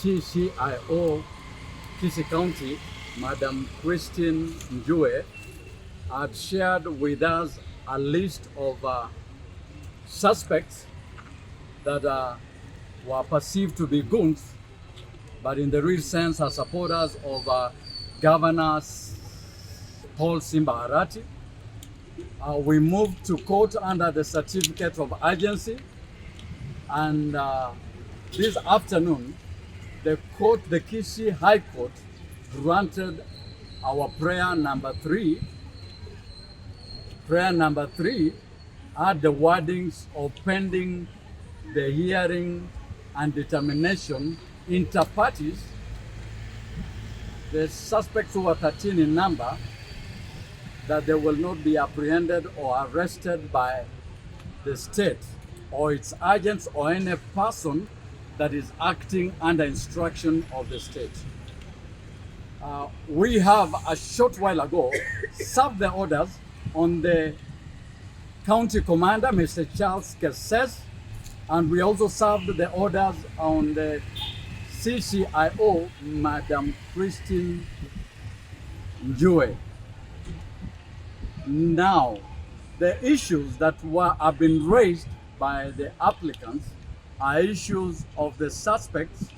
CCIO Kisii County, Madam Christine Njue, had shared with us a list of suspects that were perceived to be goons, but in the real sense are supporters of Governor Paul Simba Arati. We moved to court under the certificate of urgency, and this afternoon the Kisii High Court granted our prayer number 3. Prayer number 3 had the wordings of pending the hearing and determination inter partes. The suspects, who were 13 in number, that they will not be apprehended or arrested by the state or its agents or any person that is acting under instruction of the state. We have a short while ago served the orders on the county commander, Mr. Charles Kesses, and we also served the orders on the CCIO, Madam Christine Njue. Now, the issues that have been raised by the applicants are issues of the suspects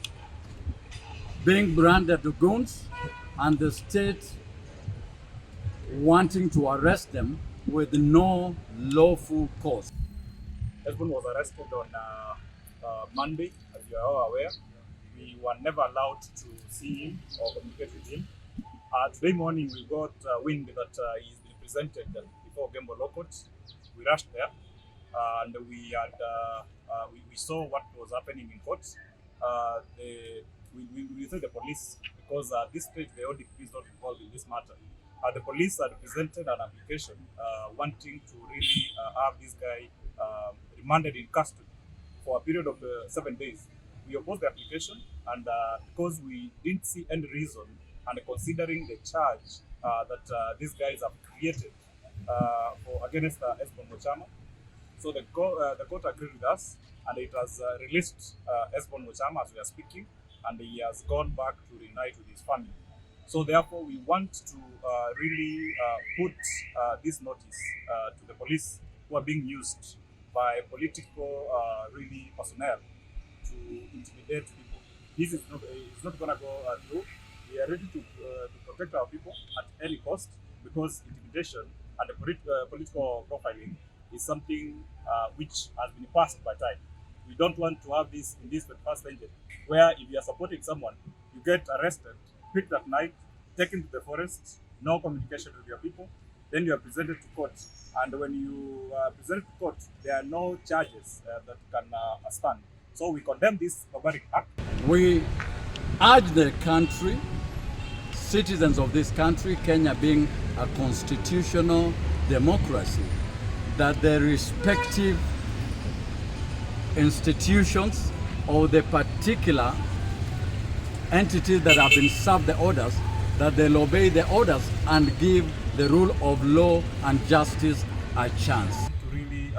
being branded goons and the state wanting to arrest them with no lawful cause. Husband was arrested on Monday, as you are all aware. We were never allowed to see him or communicate with him. Today morning, we got wind that he's been presented before Gembo Law Court. We rushed there and we had we saw what was happening in court. We said the police, because this stage the audit is not involved in this matter. The police had presented an application wanting to really have this guy remanded in custody for a period of 7 days. We opposed the application, and because we didn't see any reason, and considering the charge that these guys have created against Esbon Mochama, so the court agreed with us, and it has released Esbon Mochama as we are speaking, and he has gone back to reunite with his family. So therefore, we want to really put this notice to the police who are being used by political really personnel to intimidate people. This is not going to go through. We are ready to protect our people at any cost, because intimidation and the political profiling is something which has been passed by time. We don't want to have this in this 21st century, where if you are supporting someone, you get arrested, picked at night, taken to the forest, no communication with your people, then you are presented to court. And when you are presented to court, there are no charges that can stand. So we condemn this barbaric act. We urge the country, citizens of this country, Kenya being a constitutional democracy, that the respective institutions or the particular entities that have been served the orders, that they'll obey the orders and give the rule of law and justice a chance. To really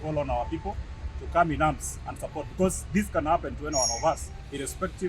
call on our people to come in arms and support, because this can happen to any one of us, irrespective of